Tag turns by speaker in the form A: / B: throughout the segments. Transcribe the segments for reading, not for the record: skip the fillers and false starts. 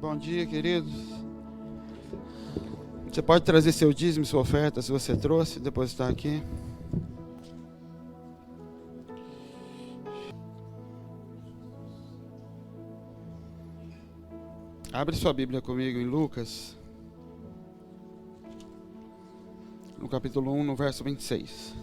A: Bom dia, queridos. Você pode trazer seu dízimo, sua oferta, se você trouxe, depositar aqui. Abre sua Bíblia comigo em Lucas, no capítulo 1, no verso 26.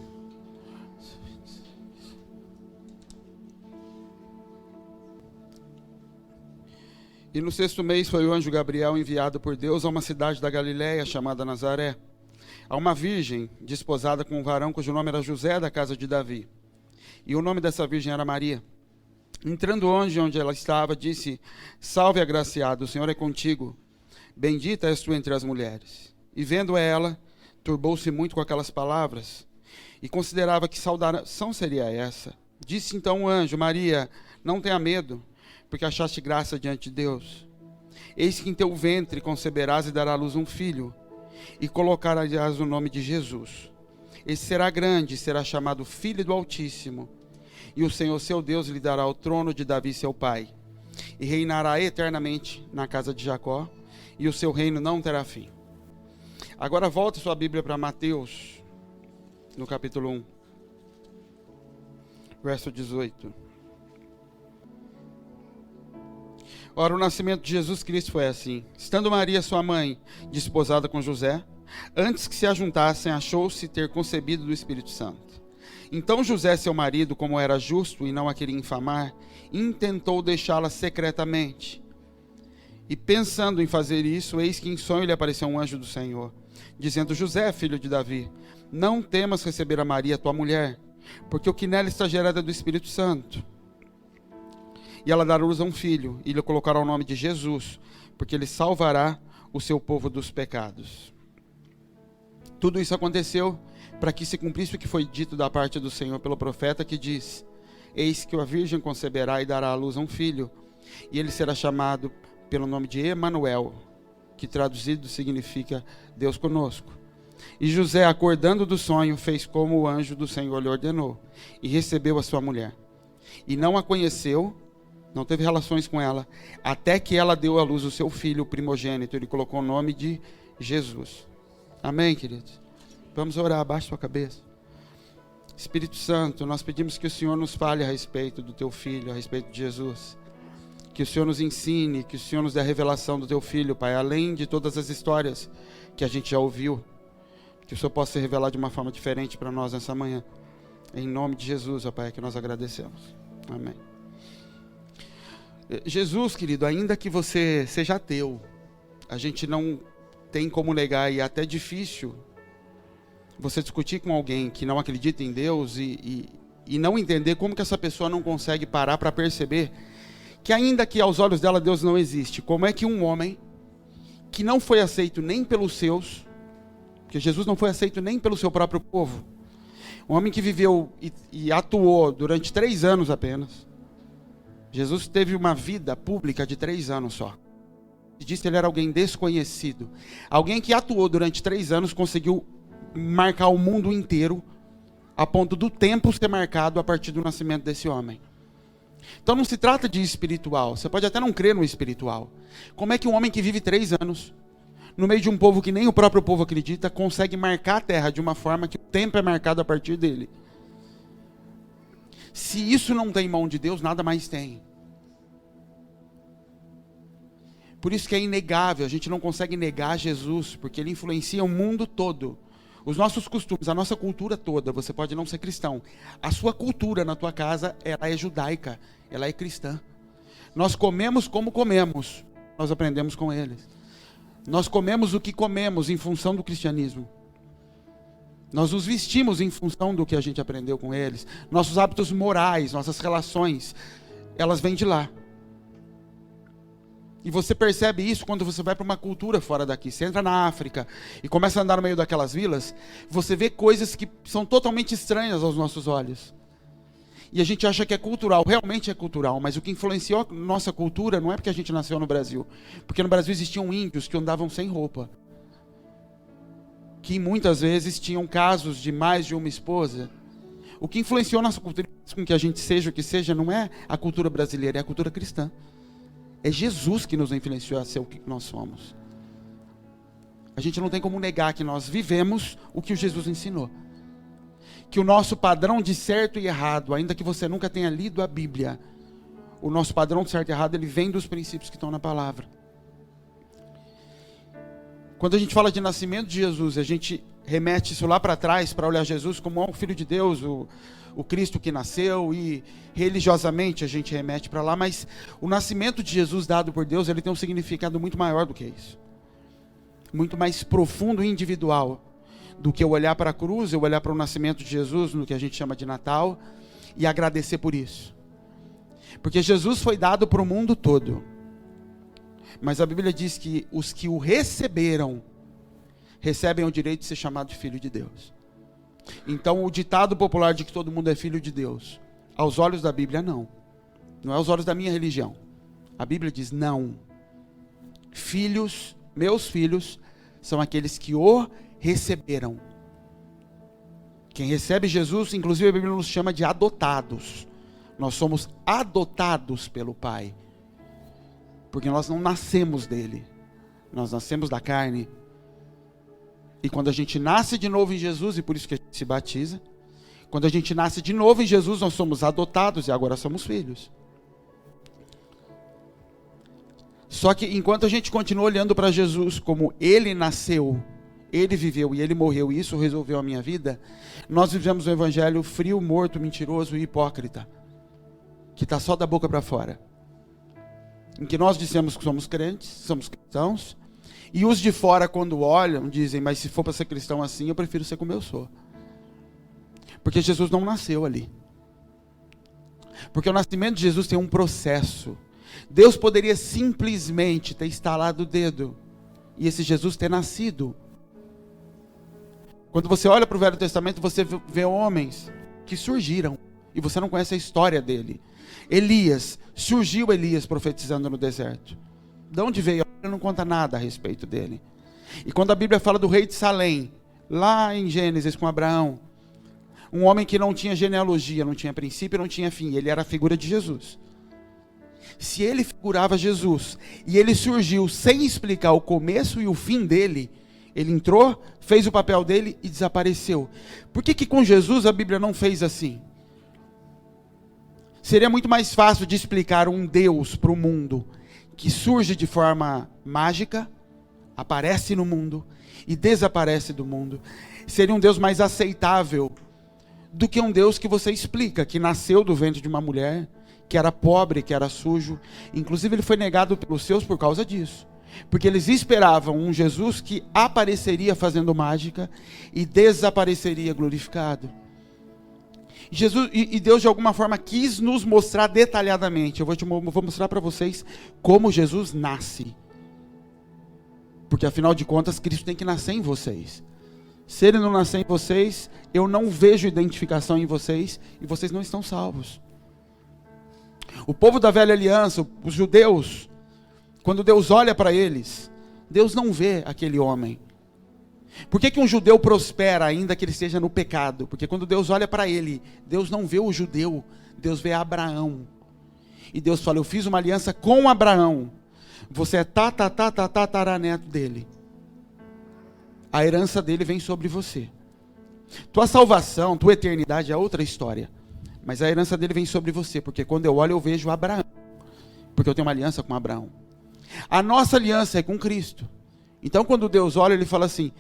A: E no 6º mês foi o anjo Gabriel enviado por Deus a uma cidade da Galiléia chamada Nazaré, a uma virgem desposada com um varão cujo nome era José, da casa de Davi. E o nome dessa virgem era Maria. Entrando o anjo onde ela estava, disse: Salve, agraciada, o Senhor é contigo. Bendita és tu entre as mulheres. E vendo ela, turbou-se muito com aquelas palavras, e considerava que saudação seria essa. Disse então o anjo: Maria, não tenha medo, porque achaste graça diante de Deus. Eis que em teu ventre conceberás e darás à luz um filho, e colocarás o nome de Jesus. Esse será grande, será chamado Filho do Altíssimo, e o Senhor seu Deus lhe dará o trono de Davi seu pai, e reinará eternamente na casa de Jacó, e o seu reino não terá fim. Agora volta sua Bíblia para Mateus, no capítulo 1, verso 18. Ora, o nascimento de Jesus Cristo foi assim. Estando Maria, sua mãe, desposada com José, antes que se ajuntassem, achou-se ter concebido do Espírito Santo. Então José, seu marido, como era justo e não a queria infamar, intentou deixá-la secretamente. E pensando em fazer isso, eis que em sonho lhe apareceu um anjo do Senhor, dizendo: José, filho de Davi, não temas receber a Maria, tua mulher, porque o que nela está gerado é do Espírito Santo. E ela dará luz a um filho, e lhe colocará o nome de Jesus, porque ele salvará o seu povo dos pecados. Tudo isso aconteceu para que se cumprisse o que foi dito da parte do Senhor pelo profeta, que diz: Eis que a virgem conceberá e dará à luz a um filho, e ele será chamado pelo nome de Emanuel, que traduzido significa Deus conosco. E José, acordando do sonho, fez como o anjo do Senhor lhe ordenou, e recebeu a sua mulher. E não a conheceu, não teve relações com ela, até que ela deu à luz o seu filho, o primogênito. Ele colocou o nome de Jesus. Amém, queridos? Vamos orar, abaixa sua cabeça. Espírito Santo, nós pedimos que o Senhor nos fale a respeito do teu filho, a respeito de Jesus. Que o Senhor nos ensine, que o Senhor nos dê a revelação do teu filho, Pai, além de todas as histórias que a gente já ouviu. Que o Senhor possa se revelar de uma forma diferente para nós nessa manhã. Em nome de Jesus, ó Pai, que nós agradecemos. Amém. Jesus, querido, ainda que você seja ateu, a gente não tem como negar, e é até difícil você discutir com alguém que não acredita em Deus e não entender como que essa pessoa não consegue parar para perceber que ainda que aos olhos dela Deus não existe. Como é que um homem que não foi aceito nem pelos seus, porque Jesus não foi aceito nem pelo seu próprio povo, um homem que viveu e atuou durante 3 anos apenas. Jesus teve uma vida pública de 3 anos só. E disse que ele era alguém desconhecido. Alguém que atuou durante 3 anos conseguiu marcar o mundo inteiro, a ponto do tempo ser marcado a partir do nascimento desse homem. Então não se trata de espiritual. Você pode até não crer no espiritual. Como é que um homem que vive 3 anos, no meio de um povo que nem o próprio povo acredita, consegue marcar a terra de uma forma que o tempo é marcado a partir dele? Se isso não tem mão de Deus, nada mais tem. Por isso que é inegável, a gente não consegue negar Jesus, porque ele influencia o mundo todo. Os nossos costumes, a nossa cultura toda. Você pode não ser cristão. A sua cultura na tua casa, ela é judaica, ela é cristã. Nós comemos como comemos, nós aprendemos com eles. Nós comemos o que comemos em função do cristianismo. Nós nos vestimos em função do que a gente aprendeu com eles. Nossos hábitos morais, nossas relações, elas vêm de lá. E você percebe isso quando você vai para uma cultura fora daqui. Você entra na África e começa a andar no meio daquelas vilas, você vê coisas que são totalmente estranhas aos nossos olhos. E a gente acha que é cultural, realmente é cultural, mas o que influenciou a nossa cultura não é porque a gente nasceu no Brasil. Porque no Brasil existiam índios que andavam sem roupa, que muitas vezes tinham casos de mais de uma esposa. O que influenciou a nossa cultura com que a gente seja o que seja não é a cultura brasileira, é a cultura cristã. É Jesus que nos influenciou a ser o que nós somos. A gente não tem como negar que nós vivemos o que o Jesus ensinou. Que o nosso padrão de certo e errado, ainda que você nunca tenha lido a Bíblia, o nosso padrão de certo e errado, ele vem dos princípios que estão na palavra. Quando a gente fala de nascimento de Jesus, a gente remete isso lá para trás, para olhar Jesus como o Filho de Deus, o Cristo que nasceu, e religiosamente a gente remete para lá, mas o nascimento de Jesus dado por Deus, ele tem um significado muito maior do que isso. Muito mais profundo e individual do que eu olhar para a cruz, eu olhar para o nascimento de Jesus, no que a gente chama de Natal, e agradecer por isso. Porque Jesus foi dado para o mundo todo. Mas a Bíblia diz que os que o receberam, recebem o direito de ser chamado de filho de Deus. Então o ditado popular de que todo mundo é filho de Deus, aos olhos da Bíblia não. Não é aos olhos da minha religião. A Bíblia diz não. Filhos, meus filhos, são aqueles que o receberam. Quem recebe Jesus, inclusive a Bíblia nos chama de adotados. Nós somos adotados pelo Pai. Porque nós não nascemos dele. Nós nascemos da carne. E quando a gente nasce de novo em Jesus, e por isso que a gente se batiza, quando a gente nasce de novo em Jesus, nós somos adotados e agora somos filhos. Só que enquanto a gente continua olhando para Jesus como ele nasceu, ele viveu e ele morreu, e isso resolveu a minha vida, nós vivemos um evangelho frio, morto, mentiroso e hipócrita, que está só da boca para fora. Em que nós dissemos que somos crentes, somos cristãos, e os de fora, quando olham, dizem, mas se for para ser cristão assim, eu prefiro ser como eu sou. Porque Jesus não nasceu ali. Porque o nascimento de Jesus tem um processo. Deus poderia simplesmente ter estalado o dedo e esse Jesus ter nascido. Quando você olha para o Velho Testamento, você vê homens que surgiram e você não conhece a história dele. Surgiu Elias profetizando no deserto. De onde veio? A Bíblia não conta nada a respeito dele. E quando a Bíblia fala do rei de Salém, lá em Gênesis com Abraão, um homem que não tinha genealogia, não tinha princípio, não tinha fim, ele era a figura de Jesus. Se ele figurava Jesus e ele surgiu sem explicar o começo e o fim dele, ele entrou, fez o papel dele e desapareceu. Por que com Jesus a Bíblia não fez assim? Seria muito mais fácil de explicar um Deus para o mundo que surge de forma mágica, aparece no mundo e desaparece do mundo. Seria um Deus mais aceitável do que um Deus que você explica, que nasceu do ventre de uma mulher, que era pobre, que era sujo. Inclusive ele foi negado pelos seus por causa disso. Porque eles esperavam um Jesus que apareceria fazendo mágica e desapareceria glorificado. E Deus de alguma forma quis nos mostrar detalhadamente. Eu vou mostrar para vocês como Jesus nasce. Porque afinal de contas Cristo tem que nascer em vocês. Se ele não nascer em vocês, eu não vejo identificação em vocês e vocês não estão salvos. O povo da velha aliança, os judeus, quando Deus olha para eles, Deus não vê aquele homem. Por que um judeu prospera ainda que ele esteja no pecado? Porque quando Deus olha para ele, Deus não vê o judeu, Deus vê Abraão. E Deus fala, eu fiz uma aliança com Abraão. Você é tataraneto dele. A herança dele vem sobre você. Tua salvação, tua eternidade é outra história. Mas a herança dele vem sobre você, porque quando eu olho eu vejo Abraão. Porque eu tenho uma aliança com Abraão. A nossa aliança é com Cristo. Então quando Deus olha, ele fala assim,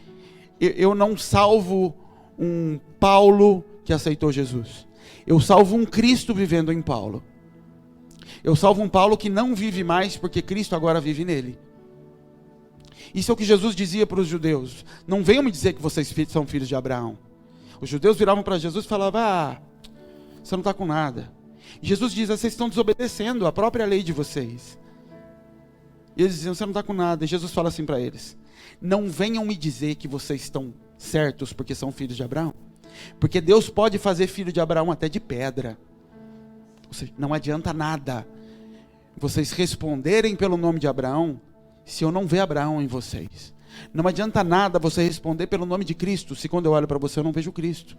A: eu não salvo um Paulo que aceitou Jesus. Eu salvo um Cristo vivendo em Paulo. Eu salvo um Paulo que não vive mais, porque Cristo agora vive nele. Isso é o que Jesus dizia para os judeus. Não venham me dizer que vocês são filhos de Abraão. Os judeus viravam para Jesus e falavam, você não está com nada. E Jesus diz, vocês estão desobedecendo a própria lei de vocês. E eles diziam, você não está com nada. E Jesus fala assim para eles, não venham me dizer que vocês estão certos porque são filhos de Abraão. Porque Deus pode fazer filho de Abraão até de pedra. Ou seja, não adianta nada vocês responderem pelo nome de Abraão se eu não ver Abraão em vocês. Não adianta nada você responder pelo nome de Cristo se quando eu olho para você eu não vejo Cristo.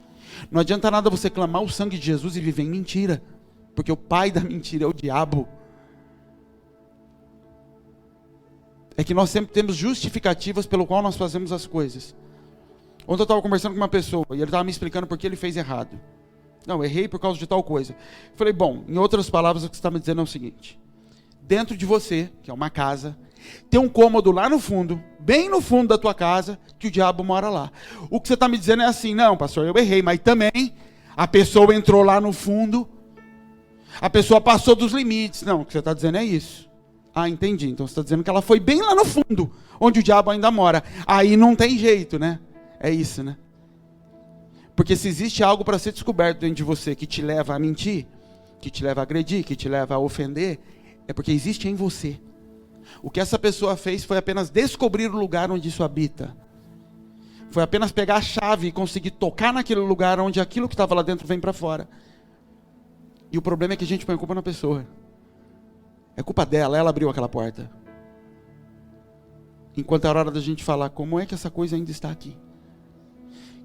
A: Não adianta nada você clamar o sangue de Jesus e viver em mentira. Porque o pai da mentira é o diabo. é que nós sempre temos justificativas pelo qual nós fazemos as coisas. Ontem eu estava conversando com uma pessoa e ele estava me explicando por que ele fez errado. Não, eu errei por causa de tal coisa. Eu falei, bom, em outras palavras, o que você está me dizendo é o seguinte: dentro de você, que é uma casa, tem um cômodo lá no fundo, bem no fundo da tua casa, que o diabo mora lá. O que você está me dizendo é assim: não, pastor, eu errei, mas também a pessoa entrou lá no fundo, a pessoa passou dos limites. Não, o que você está dizendo é isso. Ah, entendi. Então você está dizendo que ela foi bem lá no fundo, onde o diabo ainda mora. Aí não tem jeito, né? É isso, né? Porque se existe algo para ser descoberto dentro de você que te leva a mentir, que te leva a agredir, que te leva a ofender, é porque existe em você. O que essa pessoa fez foi apenas descobrir o lugar onde isso habita. Foi apenas pegar a chave e conseguir tocar naquele lugar onde aquilo que estava lá dentro vem para fora. E o problema é que a gente põe a culpa na pessoa. É culpa dela, ela abriu aquela porta. Enquanto é a hora da gente falar, como é que essa coisa ainda está aqui?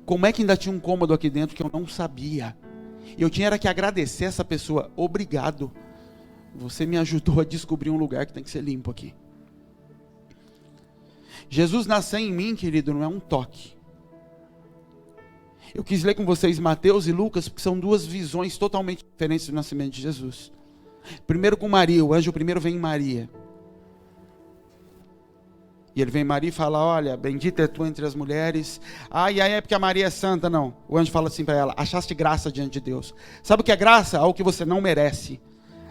A: Como é que ainda tinha um cômodo aqui dentro que eu não sabia? Eu tinha que agradecer essa pessoa. Obrigado. Você me ajudou a descobrir um lugar que tem que ser limpo aqui. Jesus nascer em mim, querido, não é um toque. Eu quis ler com vocês Mateus e Lucas, porque são duas visões totalmente diferentes do nascimento de Jesus. Primeiro com Maria, o anjo primeiro vem em Maria. E ele vem em Maria e fala, olha, bendita é tu entre as mulheres. E aí é porque a Maria é santa, não. O anjo fala assim para ela, achaste graça diante de Deus. Sabe o que é graça? Algo que você não merece.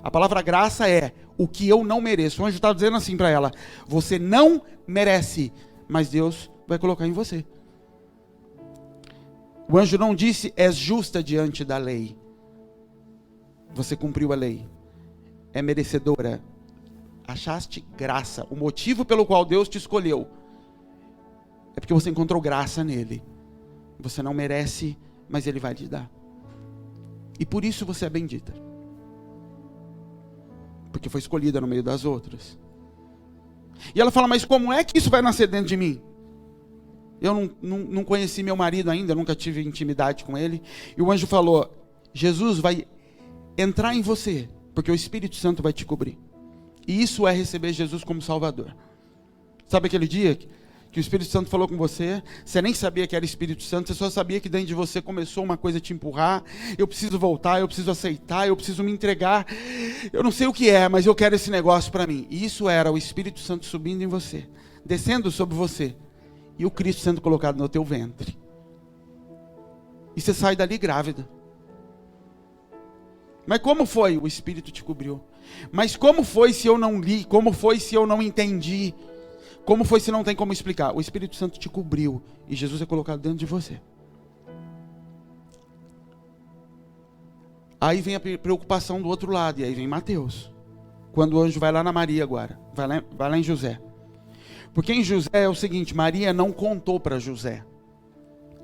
A: A palavra graça é o que eu não mereço. O anjo está dizendo assim para ela, você não merece, mas Deus vai colocar em você. O anjo não disse, és justa diante da lei. Você cumpriu a lei. É merecedora. Achaste graça. O motivo pelo qual Deus te escolheu é porque você encontrou graça nele. Você não merece, mas ele vai te dar. E por isso você é bendita. Porque foi escolhida no meio das outras. E ela fala, mas como é que isso vai nascer dentro de mim? Eu não conheci meu marido ainda, nunca tive intimidade com ele. E o anjo falou, Jesus vai entrar em você, porque o Espírito Santo vai te cobrir. E isso é receber Jesus como Salvador. Sabe aquele dia que o Espírito Santo falou com você? Você nem sabia que era Espírito Santo, você só sabia que dentro de você começou uma coisa a te empurrar. Eu preciso voltar, eu preciso aceitar, eu preciso me entregar. Eu não sei o que é, mas eu quero esse negócio para mim. E isso era o Espírito Santo subindo em você, descendo sobre você. E o Cristo sendo colocado no teu ventre. E você sai dali grávida. Mas como foi? O Espírito te cobriu. Mas como foi se eu não li? Como foi se eu não entendi? Como foi se não tem como explicar? O Espírito Santo te cobriu e Jesus é colocado dentro de você. Aí vem a preocupação do outro lado, e aí vem Mateus. Quando o anjo vai lá na Maria agora, vai lá em José. Porque em José é o seguinte, Maria não contou para José.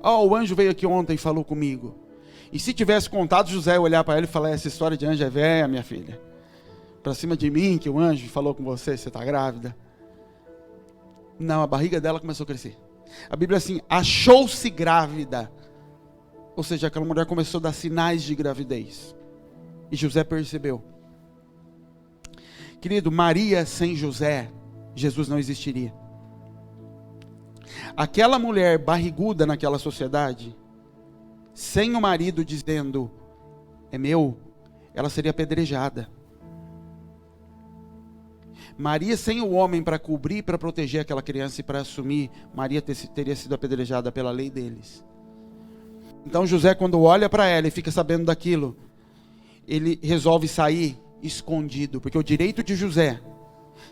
A: O anjo veio aqui ontem e falou comigo. E se tivesse contado, José ia olhar para ela e falar, essa história de anjo é velha, minha filha. Para cima de mim, que o anjo falou com você está grávida. Não, a barriga dela começou a crescer. A Bíblia é assim, achou-se grávida. Ou seja, aquela mulher começou a dar sinais de gravidez. E José percebeu. Querido, Maria sem José, Jesus não existiria. Aquela mulher barriguda naquela sociedade, sem o marido dizendo, é meu, ela seria apedrejada. Maria sem o homem para cobrir, para proteger aquela criança e para assumir, Maria teria sido apedrejada pela lei deles. Então José, quando olha para ela e fica sabendo daquilo, ele resolve sair escondido, porque o direito de José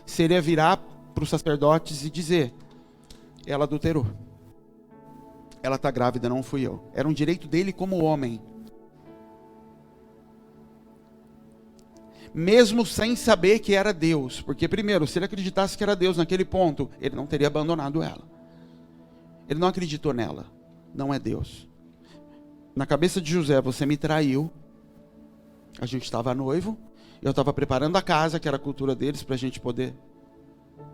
A: seria virar para os sacerdotes e dizer, ela adulterou. Ela está grávida, não fui eu. Era um direito dele como homem. Mesmo sem saber que era Deus. Porque primeiro, se ele acreditasse que era Deus naquele ponto, ele não teria abandonado ela. Ele não acreditou nela. Não é Deus. Na cabeça de José, você me traiu. A gente estava noivo. Eu estava preparando a casa, que era a cultura deles, para a gente poder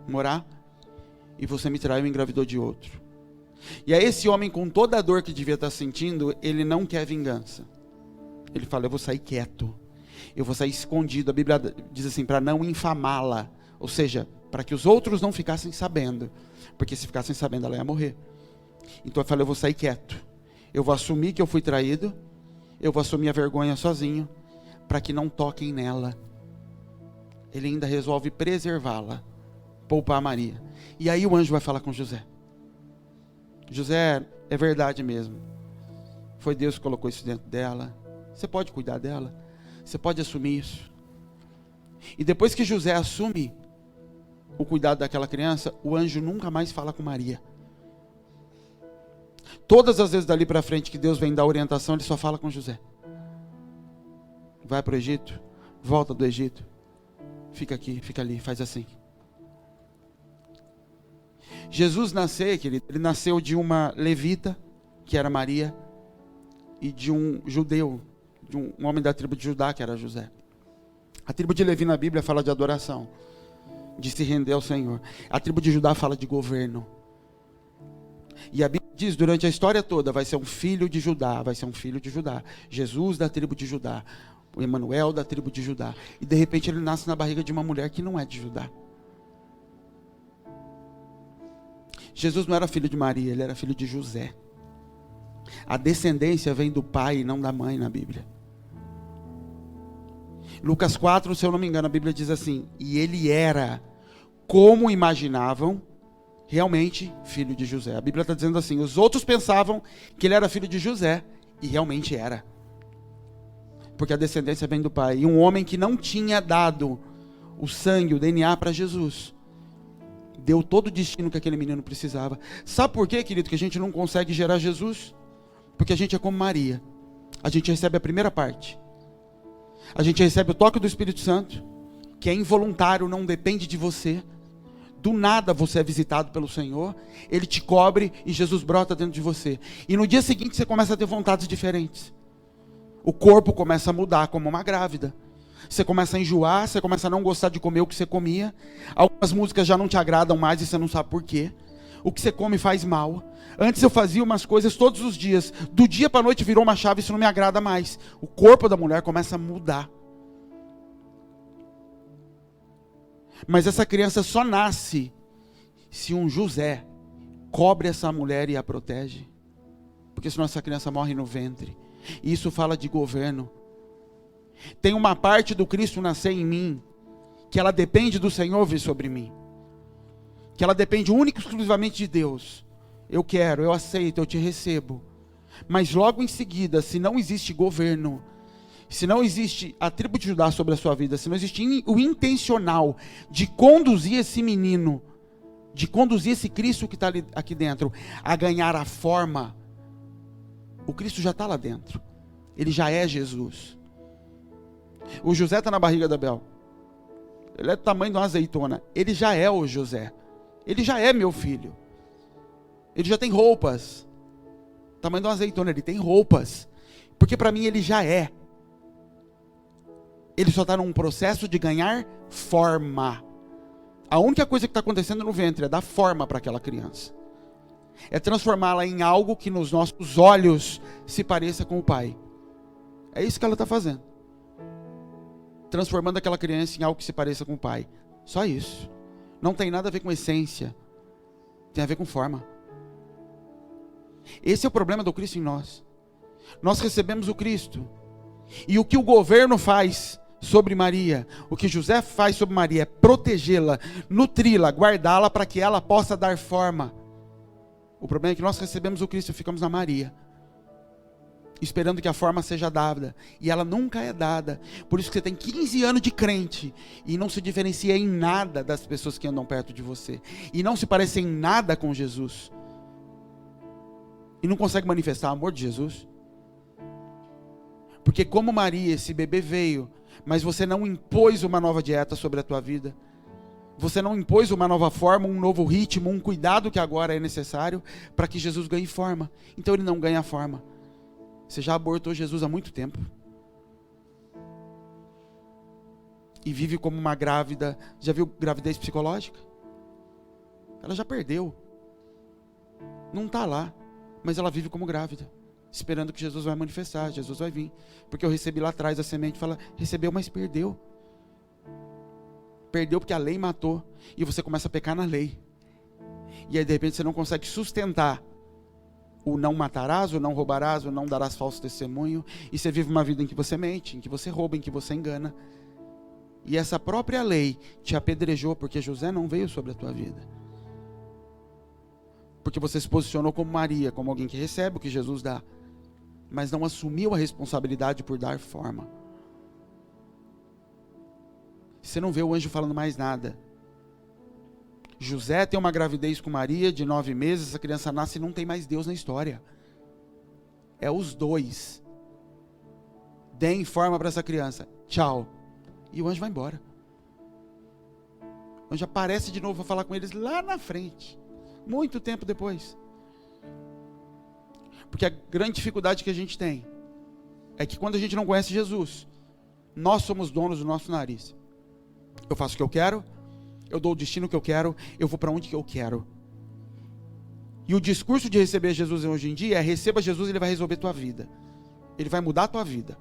A: morar. E você me traiu e engravidou de outro. E aí esse homem, com toda a dor que devia estar sentindo, ele não quer vingança. Ele fala, eu vou sair quieto. Eu vou sair escondido. A Bíblia diz assim, para não infamá-la. Ou seja, para que os outros não ficassem sabendo. Porque se ficassem sabendo, ela ia morrer. Então eu falei, eu vou sair quieto. Eu vou assumir que eu fui traído. Eu vou assumir a vergonha sozinho. Para que não toquem nela. Ele ainda resolve preservá-la. Poupar Maria. E aí o anjo vai falar com José. José, é verdade mesmo. Foi Deus que colocou isso dentro dela. Você pode cuidar dela. Você pode assumir isso. E depois que José assume o cuidado daquela criança, o anjo nunca mais fala com Maria. Todas as vezes dali para frente que Deus vem dar orientação, ele só fala com José. Vai para o Egito, volta do Egito, fica aqui, fica ali, faz assim. Jesus nasceu, querido, ele nasceu de uma levita, que era Maria, e de um judeu, de um homem da tribo de Judá, que era José. A tribo de Levi na Bíblia fala de adoração, de se render ao Senhor. A tribo de Judá fala de governo. E a Bíblia diz, durante a história toda, vai ser um filho de Judá, vai ser um filho de Judá. Jesus da tribo de Judá, o Emanuel da tribo de Judá. E de repente ele nasce na barriga de uma mulher que não é de Judá. Jesus não era filho de Maria, ele era filho de José. A descendência vem do pai e não da mãe na Bíblia. Lucas 4, se eu não me engano, a Bíblia diz assim: e ele era, como imaginavam, realmente filho de José. A Bíblia está dizendo assim: os outros pensavam que ele era filho de José, e realmente era. Porque a descendência vem do pai. E um homem que não tinha dado o sangue, o DNA para Jesus, deu todo o destino que aquele menino precisava. Sabe por quê, querido, que a gente não consegue gerar Jesus? Porque a gente é como Maria. A gente recebe a primeira parte. A gente recebe o toque do Espírito Santo, que é involuntário, não depende de você. Do nada você é visitado pelo Senhor, Ele te cobre e Jesus brota dentro de você. E no dia seguinte você começa a ter vontades diferentes. O corpo começa a mudar, como uma grávida. Você começa a enjoar, você começa a não gostar de comer o que você comia. Algumas músicas já não te agradam mais e você não sabe por quê. O que você come faz mal. Antes eu fazia umas coisas todos os dias. Do dia para a noite virou uma chave, isso não me agrada mais. O corpo da mulher começa a mudar. Mas essa criança só nasce se um José cobre essa mulher e a protege. Porque senão essa criança morre no ventre. E isso fala de governo. Tem uma parte do Cristo nascer em mim, que ela depende do Senhor vir sobre mim. Que ela depende única e exclusivamente de Deus. Eu quero, eu aceito, eu te recebo. Mas logo em seguida, se não existe governo, se não existe a tribo de Judá sobre a sua vida, se não existe o intencional de conduzir esse menino, de conduzir esse Cristo que está aqui dentro, a ganhar a forma, o Cristo já está lá dentro. Ele já é Jesus. O José está na barriga da Bel. Ele é do tamanho de uma azeitona. Ele já é o José. Ele já é meu filho. Ele já tem roupas. Tamanho de uma azeitona, ele tem roupas. Porque para mim ele já é. Ele só está num processo de ganhar forma. A única coisa que está acontecendo no ventre é dar forma para aquela criança. É transformá-la em algo que nos nossos olhos se pareça com o Pai. É isso que ela está fazendo. Transformando aquela criança em algo que se pareça com o Pai. Só isso. Não tem nada a ver com essência. Tem a ver com forma. Esse é o problema do Cristo em nós. Nós recebemos o Cristo. E o que o governo faz sobre Maria, o que José faz sobre Maria é protegê-la, nutri-la, guardá-la para que ela possa dar forma. O problema é que nós recebemos o Cristo e ficamos na Maria, esperando que a forma seja dada, e ela nunca é dada. Por isso que você tem 15 anos de crente e não se diferencia em nada das pessoas que andam perto de você, e não se parece em nada com Jesus, e não consegue manifestar o amor de Jesus. Porque como Maria, esse bebê veio, mas você não impôs uma nova dieta sobre a tua vida, você não impôs uma nova forma, um novo ritmo, um cuidado que agora é necessário para que Jesus ganhe forma. Então ele não ganha forma. Você já abortou Jesus há muito tempo. E vive como uma grávida. Já viu gravidez psicológica? Ela já perdeu. Não está lá. Mas ela vive como grávida. Esperando que Jesus vai manifestar. Jesus vai vir. Porque eu recebi lá atrás a semente. Fala, recebeu, mas perdeu. Perdeu porque a lei matou. E você começa a pecar na lei. E aí de repente você não consegue sustentar o não matarás, o não roubarás, o não darás falso testemunho. E você vive uma vida em que você mente, em que você rouba, em que você engana. E essa própria lei te apedrejou, porque José não veio sobre a tua vida. Porque você se posicionou como Maria, como alguém que recebe o que Jesus dá, mas não assumiu a responsabilidade por dar forma. Você não vê o anjo falando mais nada. José tem uma gravidez com Maria de 9 meses, essa criança nasce e não tem mais Deus na história. É os dois. Deem forma para essa criança. Tchau. E o anjo vai embora. O anjo aparece de novo para falar com eles lá na frente. Muito tempo depois. Porque a grande dificuldade que a gente tem é que quando a gente não conhece Jesus, nós somos donos do nosso nariz. Eu faço o que eu quero, eu dou o destino que eu quero, eu vou para onde que eu quero. E o discurso de receber Jesus hoje em dia é: receba Jesus e ele vai resolver tua vida. Ele vai mudar a tua vida.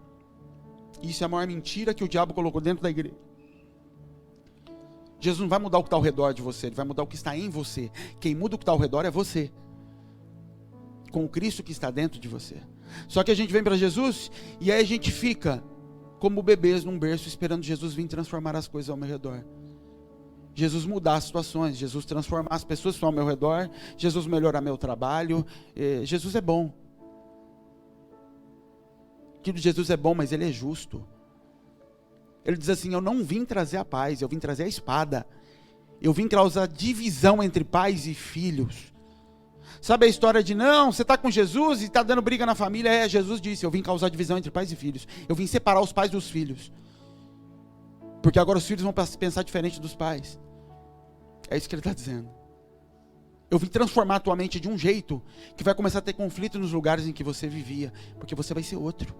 A: Isso é a maior mentira que o diabo colocou dentro da igreja. Jesus não vai mudar o que está ao redor de você, ele vai mudar o que está em você. Quem muda o que está ao redor é você, com o Cristo que está dentro de você. Só que a gente vem para Jesus e aí a gente fica como bebês num berço esperando Jesus vir transformar as coisas ao meu redor. Jesus mudar as situações, Jesus transformar as pessoas que estão ao meu redor, Jesus melhorar meu trabalho. Jesus é bom. Aquilo de Jesus é bom, mas ele é justo. Ele diz assim: eu não vim trazer a paz, eu vim trazer a espada. Eu vim causar divisão entre pais e filhos. Sabe a história de não, você está com Jesus e está dando briga na família? Jesus disse: eu vim causar divisão entre pais e filhos. Eu vim separar os pais dos filhos. Porque agora os filhos vão pensar diferente dos pais. É isso que ele está dizendo. Eu vim transformar a tua mente de um jeito que vai começar a ter conflito nos lugares em que você vivia. Porque você vai ser outro.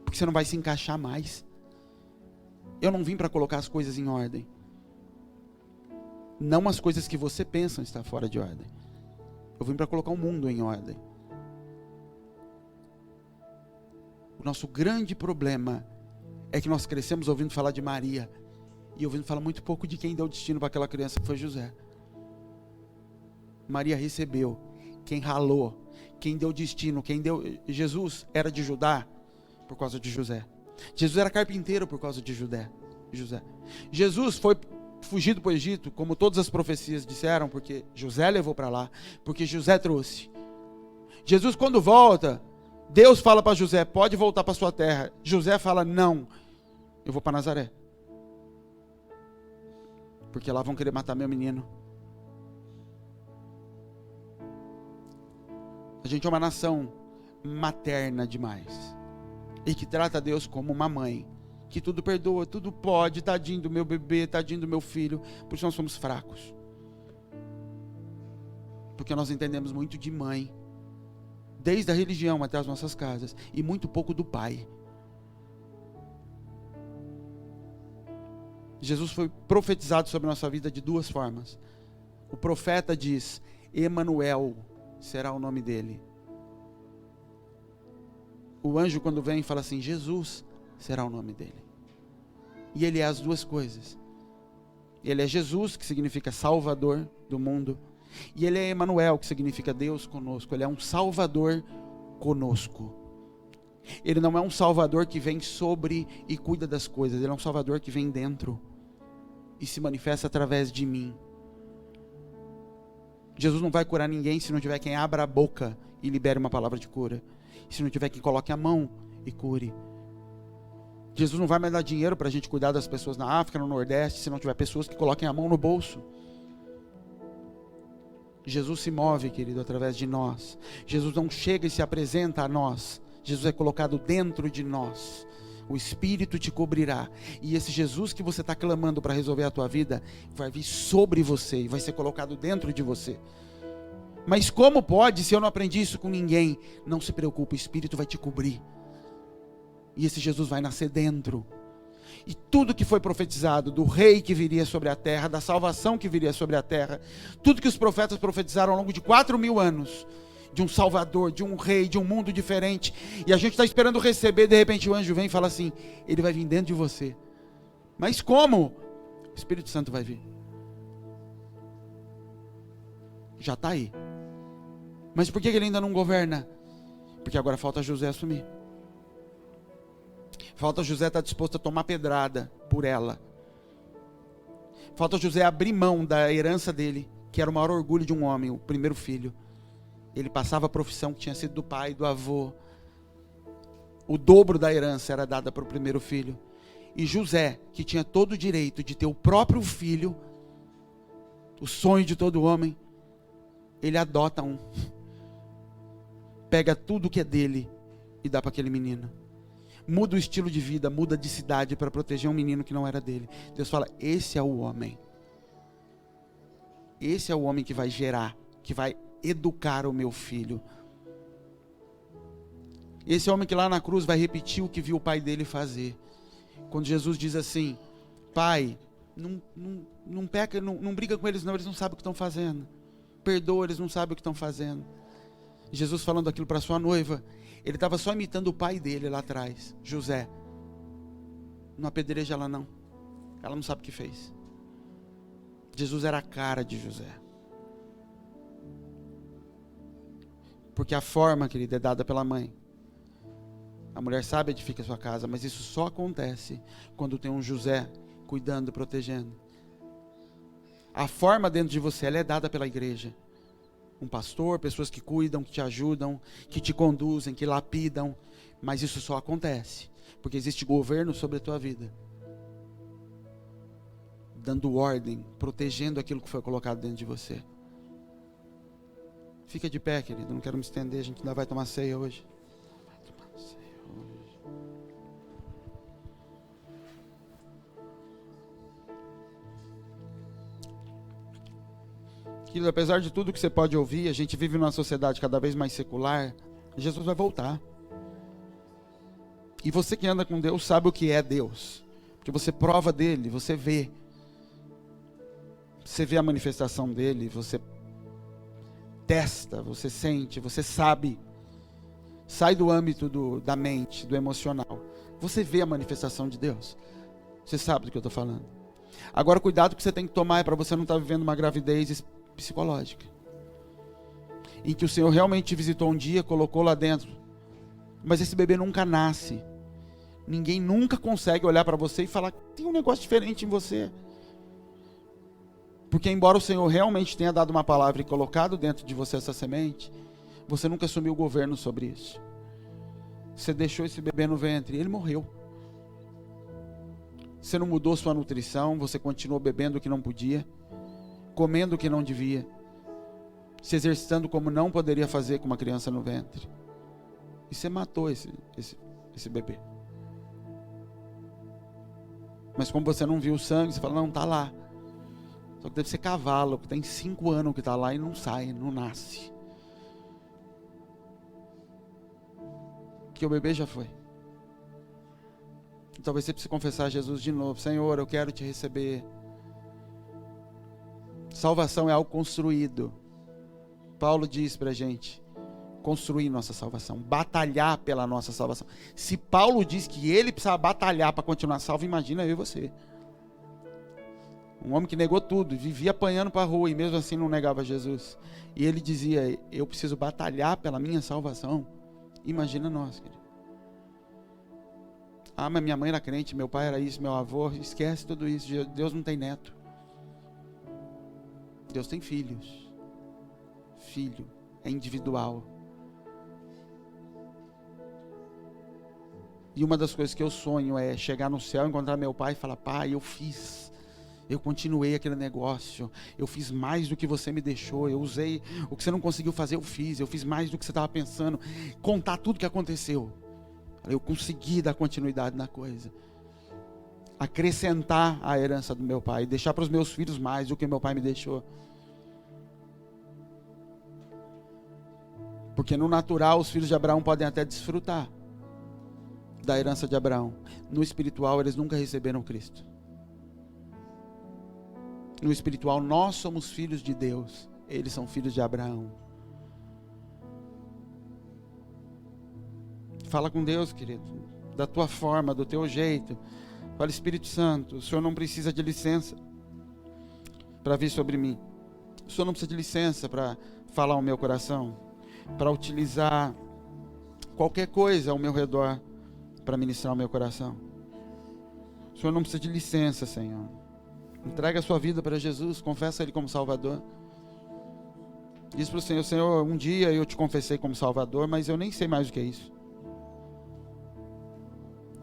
A: Porque você não vai se encaixar mais. Eu não vim para colocar as coisas em ordem. Não as coisas que você pensa estar fora de ordem. Eu vim para colocar o mundo em ordem. O nosso grande problema é que nós crescemos ouvindo falar de Maria e ouvindo falar muito pouco de quem deu destino para aquela criança, que foi José. Maria recebeu, quem ralou, quem deu destino, quem deu... Jesus era de Judá por causa de José. Jesus era carpinteiro por causa de José. Jesus foi fugido para o Egito, como todas as profecias disseram, porque José levou para lá, porque José trouxe. Jesus, quando volta, Deus fala para José: pode voltar para sua terra. José fala: não, eu vou para Nazaré, porque lá vão querer matar meu menino. A gente é uma nação materna demais, e que trata Deus como uma mãe, que tudo perdoa, tudo pode, tadinho do meu bebê, tadinho do meu filho. Por isso nós somos fracos, porque nós entendemos muito de mãe, desde a religião até as nossas casas, e muito pouco do pai. Jesus foi profetizado sobre a nossa vida de duas formas. O profeta diz: Emanuel será o nome dele. O anjo, quando vem, fala assim: Jesus será o nome dele. E ele é as duas coisas. Ele é Jesus, que significa Salvador do mundo, e ele é Emanuel, que significa Deus conosco. Ele é um Salvador conosco. Ele não é um Salvador que vem sobre e cuida das coisas. Ele é um Salvador que vem dentro e se manifesta através de mim. Jesus não vai curar ninguém se não tiver quem abra a boca e libere uma palavra de cura. Se não tiver quem coloque a mão e cure. Jesus não vai mais dar dinheiro para a gente cuidar das pessoas na África, no Nordeste, se não tiver pessoas que coloquem a mão no bolso. Jesus se move, querido, através de nós. Jesus não chega e se apresenta a nós. Jesus é colocado dentro de nós. O Espírito te cobrirá. E esse Jesus que você está clamando para resolver a tua vida, vai vir sobre você e vai ser colocado dentro de você. Mas como pode, se eu não aprendi isso com ninguém? Não se preocupe, o Espírito vai te cobrir. E esse Jesus vai nascer dentro. E tudo que foi profetizado, do rei que viria sobre a terra, da salvação que viria sobre a terra, tudo que os profetas profetizaram ao longo de 4.000 anos, de um salvador, de um rei, de um mundo diferente, e a gente está esperando receber, de repente o anjo vem e fala assim: ele vai vir dentro de você. Mas como? O Espírito Santo vai vir. Já está aí. Mas por que ele ainda não governa? Porque agora falta José assumir. Falta José estar disposto a tomar pedrada por ela. Falta José abrir mão da herança dele, que era o maior orgulho de um homem, o primeiro filho. Ele passava a profissão que tinha sido do pai, do avô. O dobro da herança era dada para o primeiro filho. E José, que tinha todo o direito de ter o próprio filho, o sonho de todo homem, ele adota um. Pega tudo que é dele e dá para aquele menino. Muda o estilo de vida, muda de cidade para proteger um menino que não era dele. Deus fala, esse é o homem. Esse é o homem que vai gerar, que vai educar o meu filho. Esse homem que lá na cruz vai repetir o que viu o pai dele fazer. Quando Jesus diz assim, pai, não peca, não briga com eles não, eles não sabem o que estão fazendo. Perdoa, eles não sabem o que estão fazendo. Jesus falando aquilo para sua noiva, ele estava só imitando o pai dele lá atrás, José. Não apedreja ela não, ela não sabe o que fez. Jesus era a cara de José. Porque a forma, querida, é dada pela mãe. A mulher sábia edifica a sua casa, mas isso só acontece quando tem um José cuidando, protegendo. A forma dentro de você, ela é dada pela igreja. Um pastor, pessoas que cuidam, que te ajudam, que te conduzem, que lapidam. Mas isso só acontece porque existe governo sobre a tua vida. Dando ordem, protegendo aquilo que foi colocado dentro de você. Fica de pé, querido, não quero me estender, a gente ainda vai tomar ceia hoje. Querido, apesar de tudo que você pode ouvir, a gente vive numa sociedade cada vez mais secular. Jesus vai voltar. E você que anda com Deus sabe o que é Deus. Porque você prova dele, você vê. Você vê a manifestação dele, você testa, você sente, você sabe. Sai do âmbito da mente, do emocional. Você vê a manifestação de Deus. Você sabe do que eu estou falando. Agora, cuidado que você tem que tomar é para você não estar vivendo uma gravidez psicológica. Em que o Senhor realmente te visitou um dia, colocou lá dentro. Mas esse bebê nunca nasce. Ninguém nunca consegue olhar para você e falar que tem um negócio diferente em você. Porque embora o Senhor realmente tenha dado uma palavra e colocado dentro de você essa semente, você nunca assumiu o governo sobre isso. Você deixou esse bebê no ventre e ele morreu. Você não mudou sua nutrição, você continuou bebendo o que não podia, comendo o que não devia, se exercitando como não poderia fazer com uma criança no ventre. E você matou esse bebê. Mas como você não viu o sangue, você fala, não, está lá. Só que deve ser cavalo, que tem 5 anos que está lá e não sai, não nasce. Que o bebê já foi. Talvez você precise confessar a Jesus de novo. Senhor, eu quero te receber. Salvação é algo construído. Paulo diz para a gente, construir nossa salvação, batalhar pela nossa salvação. Se Paulo diz que ele precisava batalhar para continuar salvo, imagina eu e você. Um homem que negou tudo, vivia apanhando para a rua e mesmo assim não negava Jesus. E ele dizia, eu preciso batalhar pela minha salvação. Imagina nós, querido. Ah, mas minha mãe era crente, meu pai era isso, meu avô, esquece tudo isso. Deus não tem neto. Deus tem filhos. Filho é individual. E uma das coisas que eu sonho é chegar no céu, encontrar meu pai e falar, pai, eu continuei aquele negócio, eu fiz mais do que você me deixou, eu usei o que você não conseguiu fazer, eu fiz mais do que você estava pensando, contar tudo que aconteceu. Eu consegui dar continuidade na coisa, acrescentar a herança do meu pai, deixar para os meus filhos mais do que meu pai me deixou. Porque no natural os filhos de Abraão podem até desfrutar da herança de Abraão. No espiritual eles nunca receberam Cristo. No espiritual nós somos filhos de Deus, eles são filhos de Abraão. Fala com Deus, querido, da tua forma, do teu jeito. Fala, Espírito Santo, o Senhor não precisa de licença para vir sobre mim. O Senhor não precisa de licença para falar ao meu coração, para utilizar qualquer coisa ao meu redor para ministrar o meu coração. O Senhor não precisa de licença, Senhor. Entrega a sua vida para Jesus, confessa Ele como Salvador. Diz para o Senhor, Senhor, um dia eu te confessei como Salvador, mas eu nem sei mais o que é isso.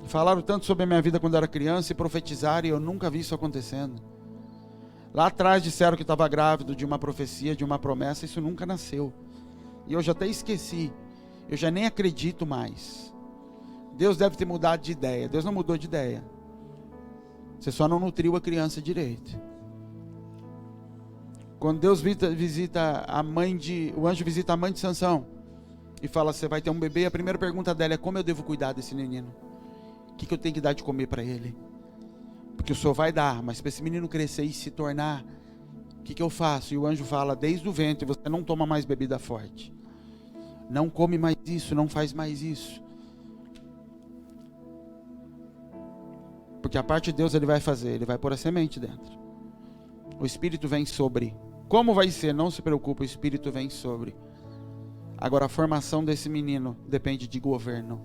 A: Falaram tanto sobre a minha vida quando eu era criança e profetizaram, e eu nunca vi isso acontecendo. Lá atrás disseram que estava grávido de uma profecia, de uma promessa, isso nunca nasceu. E eu já até esqueci, eu já nem acredito mais. Deus deve ter mudado de ideia. Deus não mudou de ideia. Você só não nutriu a criança direito. Quando Deus visita a mãe o anjo visita a mãe de Sansão e fala, você vai ter um bebê, a primeira pergunta dela é, como eu devo cuidar desse menino? O que eu tenho que dar de comer para ele? Porque o Senhor vai dar, mas para esse menino crescer e se tornar, o que eu faço? E o anjo fala, desde o ventre você não toma mais bebida forte. Não come mais isso, não faz mais isso. Porque a parte de Deus Ele vai fazer, Ele vai pôr a semente dentro. O Espírito vem sobre. Como vai ser? Não se preocupe, o Espírito vem sobre. Agora a formação desse menino depende de governo.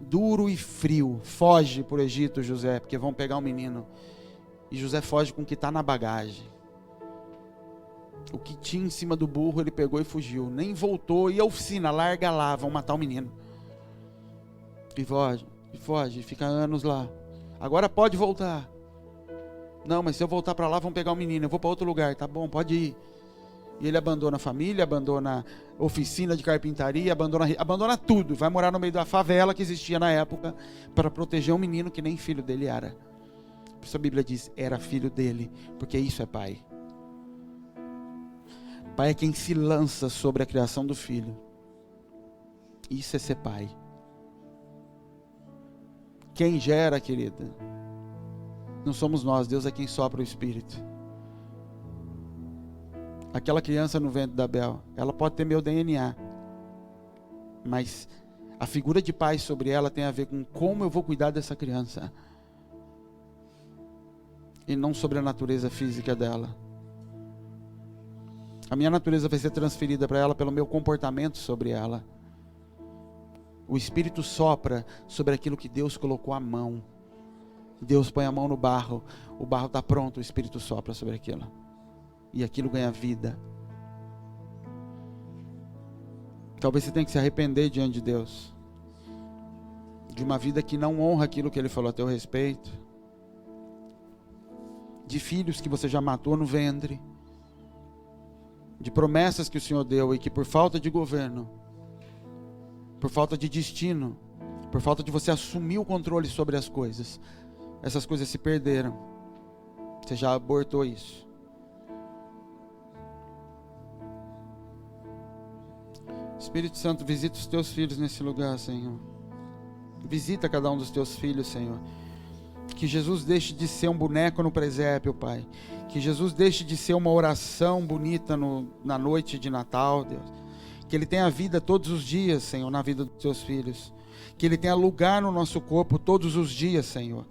A: Duro e frio. Foge para o Egito, José, porque vão pegar o menino. E José foge com o que está na bagagem. O que tinha em cima do burro ele pegou e fugiu. Nem voltou, e a oficina, larga lá, vão matar o menino. E foge, fica anos lá. Agora pode voltar. Não, mas se eu voltar para lá vão pegar o menino, eu vou para outro lugar. Tá bom, pode ir. E ele abandona a família, abandona a oficina de carpintaria, abandona tudo. Vai morar no meio da favela que existia na época para proteger um menino que nem filho dele era. Por isso a Bíblia diz, era filho dele, porque isso é pai. Pai é quem se lança sobre a criação do filho. Isso é ser pai. Quem gera, querida, não somos nós, Deus é quem sopra o Espírito. Aquela criança no ventre da Bel, ela pode ter meu DNA, mas a figura de pai sobre ela tem a ver com como eu vou cuidar dessa criança, e não sobre a natureza física dela. A minha natureza vai ser transferida para ela pelo meu comportamento sobre ela. O Espírito sopra sobre aquilo que Deus colocou a mão. Deus põe a mão no barro, o barro está pronto, o Espírito sopra sobre aquilo. E aquilo ganha vida. Talvez você tenha que se arrepender diante de Deus. De uma vida que não honra aquilo que Ele falou a teu respeito. De filhos que você já matou no ventre. De promessas que o Senhor deu e que por falta de governo, por falta de destino, por falta de você assumir o controle sobre as coisas, essas coisas se perderam. Você já abortou isso. Espírito Santo, visita os teus filhos nesse lugar, Senhor. Visita cada um dos teus filhos, Senhor. Que Jesus deixe de ser um boneco no presépio, Pai. Que Jesus deixe de ser uma oração bonita na noite de Natal, Deus. Que Ele tenha vida todos os dias, Senhor, na vida dos teus filhos. Que Ele tenha lugar no nosso corpo todos os dias, Senhor.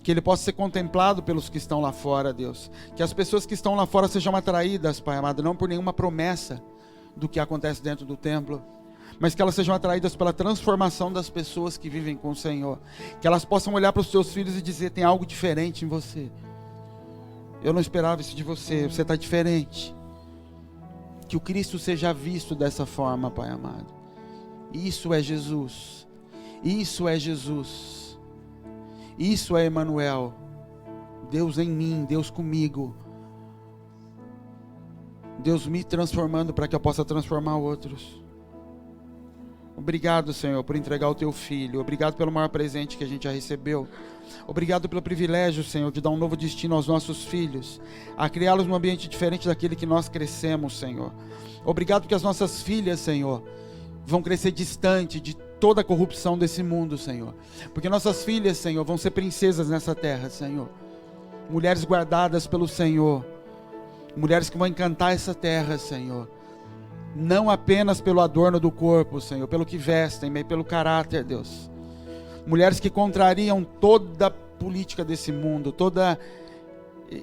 A: Que Ele possa ser contemplado pelos que estão lá fora, Deus. Que as pessoas que estão lá fora sejam atraídas, Pai amado, não por nenhuma promessa do que acontece dentro do templo, mas que elas sejam atraídas pela transformação das pessoas que vivem com o Senhor. Que elas possam olhar para os seus filhos e dizer, tem algo diferente em você. Eu não esperava isso de você, você está diferente. Que o Cristo seja visto dessa forma, Pai amado. Isso é Jesus. Isso é Jesus. Isso é Emanuel. Deus em mim, Deus comigo. Deus me transformando para que eu possa transformar outros. Obrigado, Senhor, por entregar o Teu Filho. Obrigado pelo maior presente que a gente já recebeu. Obrigado pelo privilégio, Senhor, de dar um novo destino aos nossos filhos, a criá-los num ambiente diferente daquele que nós crescemos, Senhor. Obrigado porque as nossas filhas, Senhor, vão crescer distante de toda a corrupção desse mundo, Senhor. Porque nossas filhas, Senhor, vão ser princesas nessa terra, Senhor. Mulheres guardadas pelo Senhor. Mulheres que vão encantar essa terra, Senhor. Não apenas pelo adorno do corpo, Senhor, pelo que vestem, mas pelo caráter, Deus. mulheres que contrariam toda a política desse mundo, toda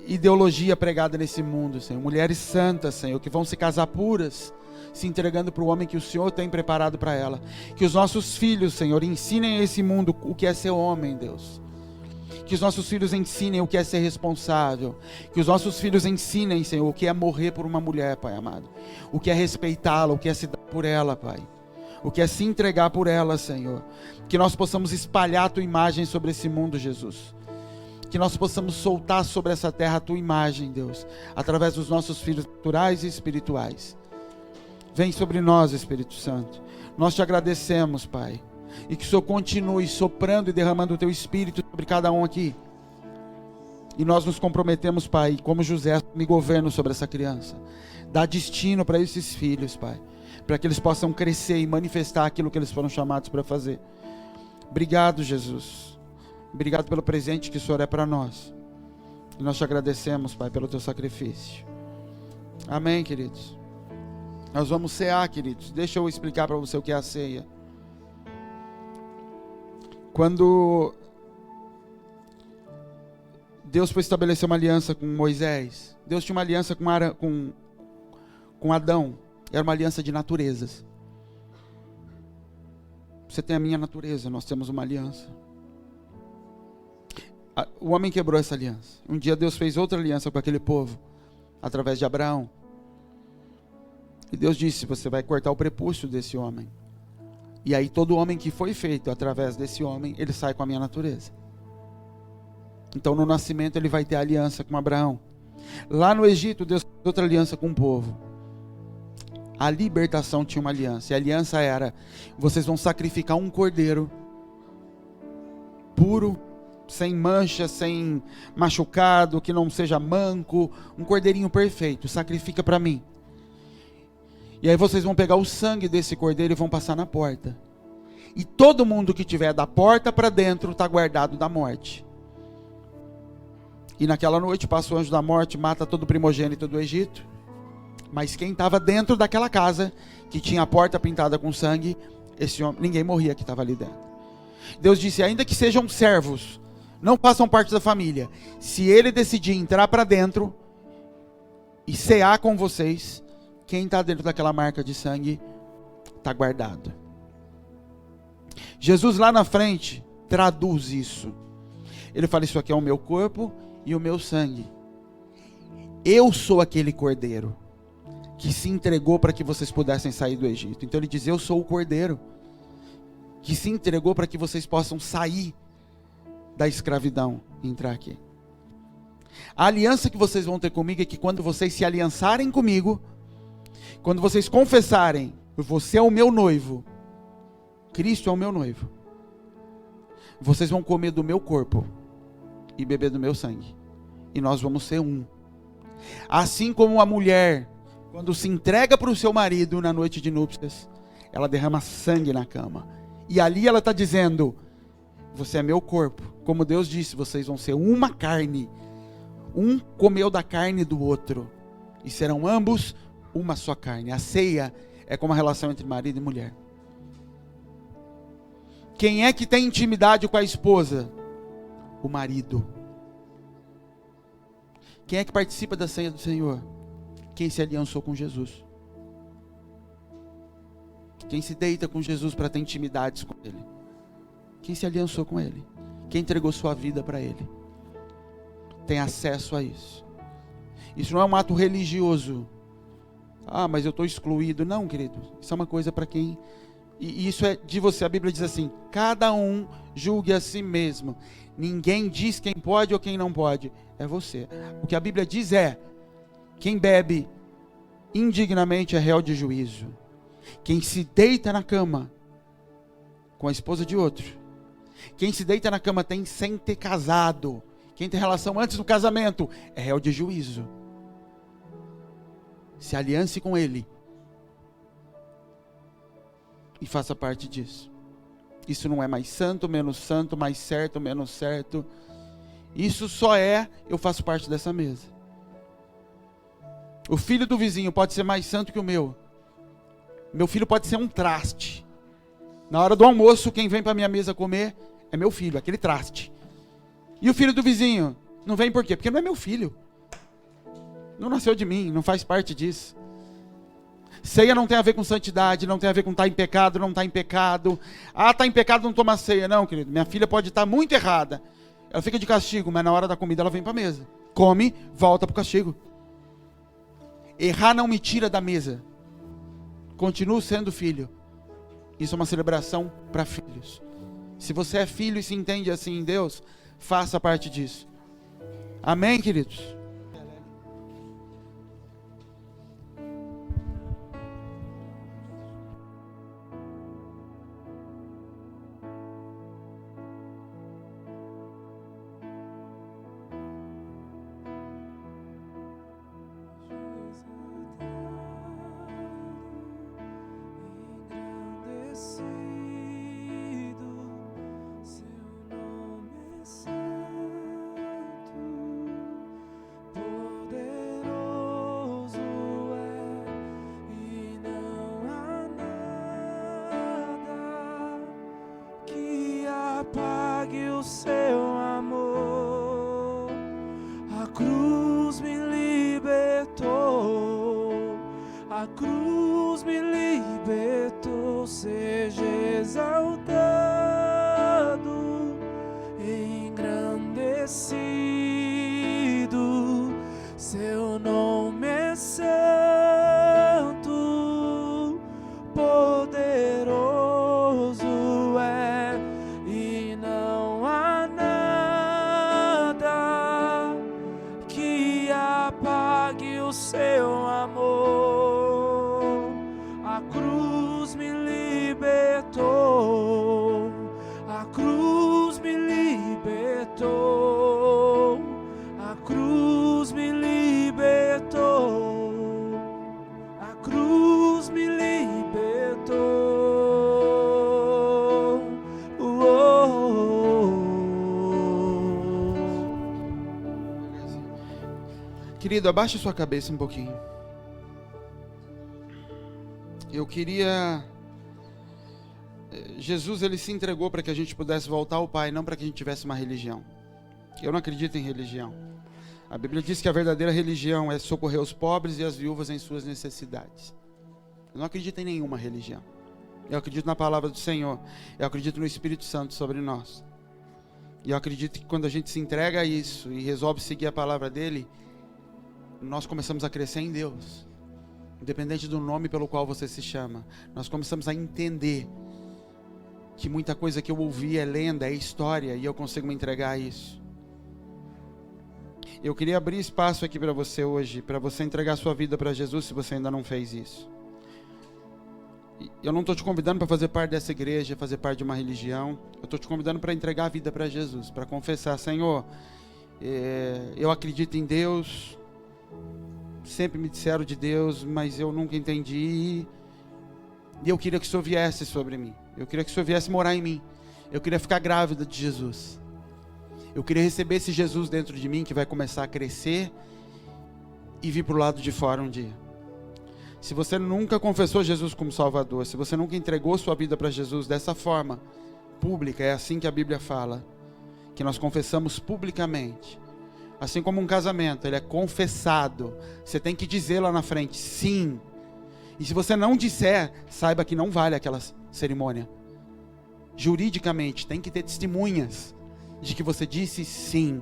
A: ideologia pregada nesse mundo, Senhor. Mulheres santas, Senhor, que vão se casar puras, se entregando para o homem que o Senhor tem preparado para ela. Que os nossos filhos, Senhor, ensinem a esse mundo o que é ser homem, Deus. Que os nossos filhos ensinem o que é ser responsável. Que os nossos filhos ensinem, Senhor, o que é morrer por uma mulher, Pai amado. O que é respeitá-la, o que é se dar por ela, Pai. O que é se entregar por ela, Senhor. Que nós possamos espalhar a Tua imagem sobre esse mundo, Jesus. Que nós possamos soltar sobre essa terra a Tua imagem, Deus. Através dos nossos filhos naturais e espirituais. Vem sobre nós, Espírito Santo. Nós te agradecemos, Pai. E que o Senhor continue soprando e derramando o Teu Espírito sobre cada um aqui. E nós nos comprometemos, Pai, como José, me governo sobre essa criança. Dá destino para esses filhos, Pai. Para que eles possam crescer e manifestar aquilo que eles foram chamados para fazer. Obrigado, Jesus. Obrigado pelo presente que o Senhor é para nós. E nós te agradecemos, Pai, pelo Teu sacrifício. Amém, queridos. Nós vamos cear, queridos. Deixa eu explicar para você o que é a ceia. Quando Deus foi estabelecer uma aliança com Moisés, Deus tinha uma aliança com Adão. Era uma aliança de naturezas. Você tem a minha natureza, nós temos uma aliança. O homem quebrou essa aliança. Um dia Deus fez outra aliança com aquele povo, através de Abraão. E Deus disse: você vai cortar o prepúcio desse homem. E aí todo homem que foi feito através desse homem, ele sai com a minha natureza. Então no nascimento ele vai ter aliança com Abraão. Lá no Egito Deus fez outra aliança com o povo. A libertação tinha uma aliança. E a aliança era: vocês vão sacrificar um cordeiro puro, sem mancha, sem machucado, que não seja manco, um cordeirinho perfeito, sacrifica para mim. E aí vocês vão pegar o sangue desse cordeiro e vão passar na porta. E todo mundo que tiver da porta para dentro está guardado da morte. E naquela noite passa o anjo da morte, mata todo o primogênito do Egito. Mas quem estava dentro daquela casa, que tinha a porta pintada com sangue, esse homem, ninguém morria que estava ali dentro. Deus disse: ainda que sejam servos, não façam parte da família, se ele decidir entrar para dentro e cear com vocês, quem está dentro daquela marca de sangue está guardado. Jesus lá na frente traduz isso. Ele fala: isso aqui é o meu corpo e o meu sangue. Eu sou aquele cordeiro que se entregou para que vocês pudessem sair do Egito. Então ele diz: eu sou o cordeiro que se entregou para que vocês possam sair da escravidão e entrar aqui. A aliança que vocês vão ter comigo é que quando vocês se aliançarem comigo, quando vocês confessarem: você é o meu noivo, Cristo é o meu noivo, vocês vão comer do meu corpo e beber do meu sangue, e nós vamos ser um. Assim como a mulher, quando se entrega para o seu marido na noite de núpcias, ela derrama sangue na cama, e ali ela está dizendo: você é meu corpo. Como Deus disse, vocês vão ser uma carne, um comeu da carne do outro, e serão ambos uma só carne. A ceia é como a relação entre marido e mulher. Quem é que tem intimidade com a esposa? O marido. Quem é que participa da ceia do Senhor? Quem se aliançou com Jesus. Quem se deita com Jesus para ter intimidades com Ele. Quem se aliançou com Ele. Quem entregou sua vida para Ele. Tem acesso a isso. Isso não é um ato religioso. Ah, mas eu estou excluído. Não, querido. Isso é uma coisa para quem... E isso é de você. A Bíblia diz assim: cada um julgue a si mesmo. Ninguém diz quem pode ou quem não pode. É você. O que a Bíblia diz é: quem bebe indignamente é réu de juízo. Quem se deita na cama com a esposa de outro, quem se deita na cama sem ter casado, quem tem relação antes do casamento, é réu de juízo. Se aliance com ele e faça parte disso. Isso não é mais santo, menos santo, mais certo, menos certo. Isso só é: eu faço parte dessa mesa. O filho do vizinho pode ser mais santo que o meu. Meu filho pode ser um traste. Na hora do almoço, quem vem para minha mesa comer é meu filho, aquele traste. E o filho do vizinho? Não vem por quê? Porque não é meu filho. Não nasceu de mim, não faz parte disso. Ceia não tem a ver com santidade, não tem a ver com estar em pecado, não estar em pecado. Ah, está em pecado, não toma ceia. Não, querido, minha filha pode estar muito errada. Ela fica de castigo, mas na hora da comida ela vem para a mesa. Come, volta para o castigo. Errar não me tira da mesa. Continuo sendo filho. Isso é uma celebração para filhos. Se você é filho e se entende assim em Deus, faça parte disso. Amém, queridos?
B: Apague o seu amor, a cruz me libertou, a cruz me libertou. Seja exaltado, engrandecido, seu nome é santo, poderoso é. Não há nada que apague o seu amor. A cruz me libertou, a cruz me libertou, a cruz me libertou, a cruz me libertou.
A: Querido, abaixe sua cabeça um pouquinho. Eu queria... Jesus, ele se entregou para que a gente pudesse voltar ao Pai, não para que a gente tivesse uma religião. Eu não acredito em religião. A Bíblia diz que a verdadeira religião é socorrer os pobres e as viúvas em suas necessidades. Eu não acredito em nenhuma religião. Eu acredito na palavra do Senhor. Eu acredito no Espírito Santo sobre nós. E eu acredito que quando a gente se entrega a isso e resolve seguir a palavra dele, nós começamos a crescer em Deus. Independente do nome pelo qual você se chama, nós começamos a entender que muita coisa que eu ouvi é lenda, é história, e eu consigo me entregar a isso. Eu queria abrir espaço aqui para você hoje, para você entregar sua vida para Jesus, se você ainda não fez isso. Eu não estou te convidando para fazer parte dessa igreja, fazer parte de uma religião. Eu estou te convidando para entregar a vida para Jesus, para confessar: Senhor, eu acredito em Deus. Sempre me disseram de Deus, mas eu nunca entendi. E eu queria que o Senhor viesse sobre mim. Eu queria que o Senhor viesse morar em mim. Eu queria ficar grávida de Jesus. Eu queria receber esse Jesus dentro de mim, que vai começar a crescer e vir para o lado de fora um dia. Se você nunca confessou Jesus como Salvador, se você nunca entregou sua vida para Jesus dessa forma pública, é assim que a Bíblia fala, que nós confessamos publicamente. Assim como um casamento, ele é confessado. Você tem que dizer lá na frente, sim. E se você não disser, saiba que não vale aquela cerimônia. Juridicamente, tem que ter testemunhas de que você disse sim.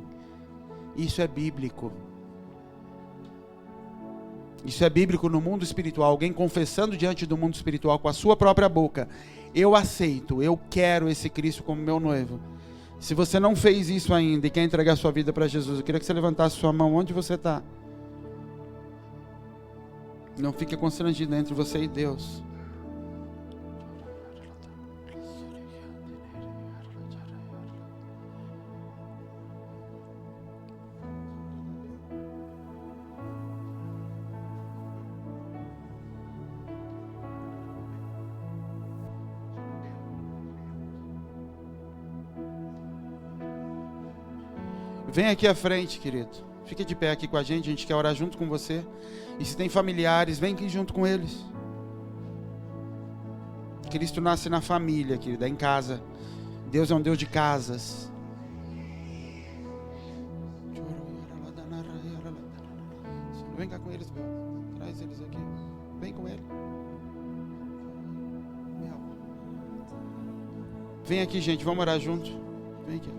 A: Isso é bíblico. Isso é bíblico no mundo espiritual. Alguém confessando diante do mundo espiritual com a sua própria boca: eu aceito, eu quero esse Cristo como meu noivo. Se você não fez isso ainda e quer entregar sua vida para Jesus, eu queria que você levantasse sua mão onde você está. Não fique constrangido entre você e Deus. Vem aqui à frente, querido. Fica de pé aqui com a gente quer orar junto com você. E se tem familiares, vem aqui junto com eles. Cristo nasce na família, querida, em casa. Deus é um Deus de casas. Vem cá com eles, meu. Traz eles aqui. Vem com ele. Vem aqui, gente. Vamos orar junto. Vem aqui.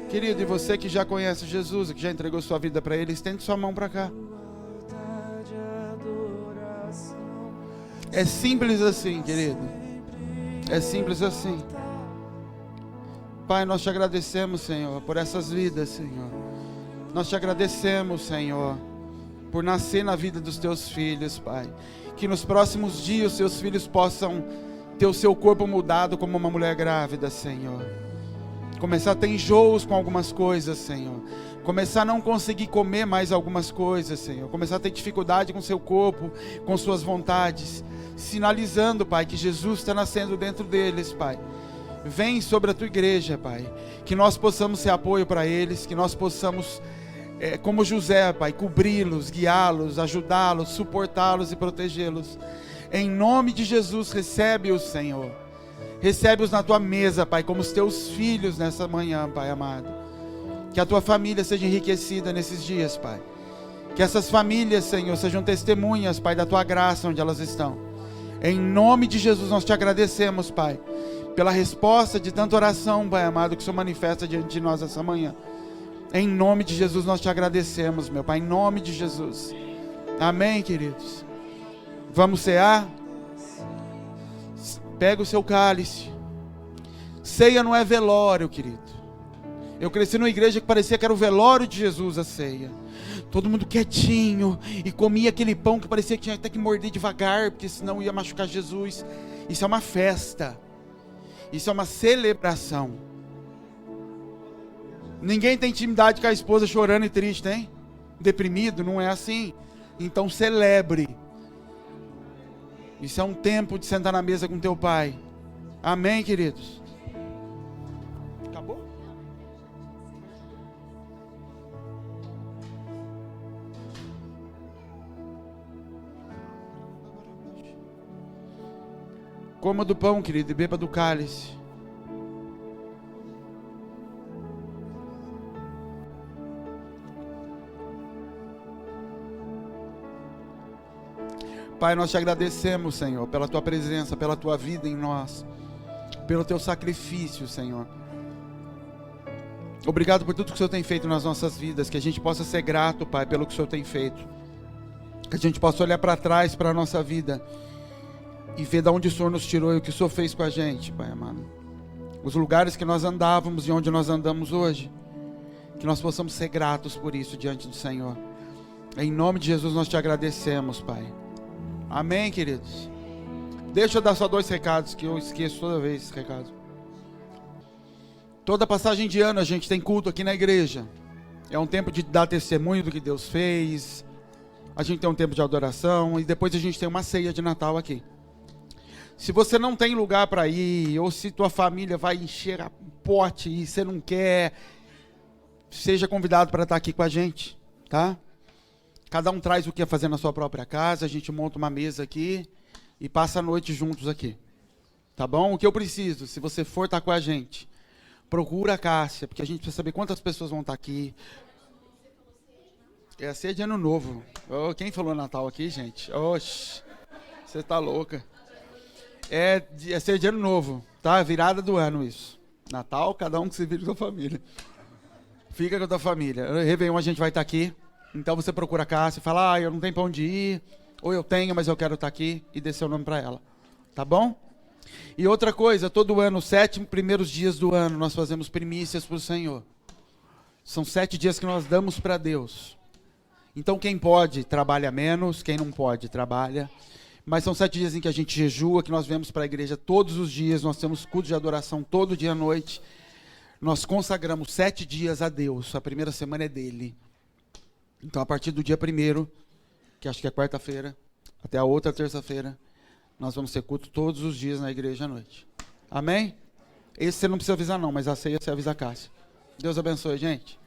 A: Querido, e você que já conhece Jesus, que já entregou sua vida para Ele, estende sua mão para cá. É simples assim, querido. É simples assim. Pai, nós te agradecemos, Senhor, por essas vidas, Senhor. Nós te agradecemos, Senhor, por nascer na vida dos teus filhos, Pai. Que nos próximos dias os seus filhos possam ter o seu corpo mudado como uma mulher grávida, Senhor. Começar a ter enjoos com algumas coisas, Senhor. Começar a não conseguir comer mais algumas coisas, Senhor. Começar a ter dificuldade com seu corpo, com suas vontades. Sinalizando, Pai, que Jesus está nascendo dentro deles, Pai. Vem sobre a tua igreja, Pai. Que nós possamos ser apoio para eles. Que nós possamos, como José, Pai, cobri-los, guiá-los, ajudá-los, suportá-los e protegê-los. Em nome de Jesus, recebe-os, Senhor. Recebe-os na tua mesa, Pai, como os teus filhos nessa manhã, Pai amado. Que a tua família seja enriquecida nesses dias, Pai. Que essas famílias, Senhor, sejam testemunhas, Pai, da tua graça onde elas estão. Em nome de Jesus, nós te agradecemos, Pai, pela resposta de tanta oração, Pai amado, que o Senhor manifesta diante de nós essa manhã. Em nome de Jesus, nós te agradecemos, meu Pai, em nome de Jesus. Amém, queridos. Vamos cear? Pega o seu cálice. Ceia não é velório, querido. Eu cresci numa igreja que parecia que era o velório de Jesus, a ceia. Todo mundo quietinho e comia aquele pão que parecia que tinha até que morder devagar, porque senão ia machucar Jesus. Isso é uma festa. Isso é uma celebração. Ninguém tem intimidade com a esposa chorando e triste, hein? Deprimido, não é assim. Então celebre. Isso é um tempo de sentar na mesa com teu pai. Amém, queridos? Acabou? Coma do pão, querido, e beba do cálice. Pai, nós te agradecemos, Senhor, pela tua presença, pela tua vida em nós, pelo teu sacrifício, Senhor. Obrigado por tudo que o Senhor tem feito nas nossas vidas, que a gente possa ser grato, Pai, pelo que o Senhor tem feito. Que a gente possa olhar para trás, para a nossa vida, e ver de onde o Senhor nos tirou e o que o Senhor fez com a gente, Pai amado. Os lugares que nós andávamos e onde nós andamos hoje, que nós possamos ser gratos por isso diante do Senhor. Em nome de Jesus nós te agradecemos, Pai. Amém, queridos? Deixa eu dar só 2 recados, que eu esqueço toda vez esse recado. Toda passagem de ano a gente tem culto aqui na igreja. É um tempo de dar testemunho do que Deus fez. A gente tem um tempo de adoração. E depois a gente tem uma ceia de Natal aqui. Se você não tem lugar para ir, ou se tua família vai encher a pote e você não quer, seja convidado para estar aqui com a gente, tá? Cada um traz o que quer fazer na sua própria casa, a gente monta uma mesa aqui e passa a noite juntos aqui. Tá bom? O que eu preciso, se você for estar com a gente, procura a Cássia, porque a gente precisa saber quantas pessoas vão estar aqui. É a ceia de Ano Novo. Oh, quem falou Natal aqui, gente? Oxe, você tá louca. É ceia de Ano Novo, tá? Virada do ano isso. Natal, cada um que se vire com a sua família. Fica com a tua família. Réveillon a gente vai estar aqui. Então você procura a Cássia e fala, eu não tenho para onde ir, ou eu tenho, mas eu quero estar aqui, e dê seu nome para ela, tá bom? E outra coisa, todo ano, os 7 primeiros dias do ano, nós fazemos primícias para o Senhor. São 7 dias que nós damos para Deus. Então quem pode, trabalha menos, quem não pode, trabalha. Mas são 7 dias em que a gente jejua, que nós vemos para a igreja todos os dias, nós temos culto de adoração todo dia à noite. nós consagramos 7 dias a Deus. A primeira semana é dele. Então, a partir do dia 1º, que acho que é quarta-feira, até a outra terça-feira, nós vamos ter culto todos os dias na igreja à noite. Amém? Esse você não precisa avisar não, mas a ceia você avisa a Cássia. Deus abençoe, gente.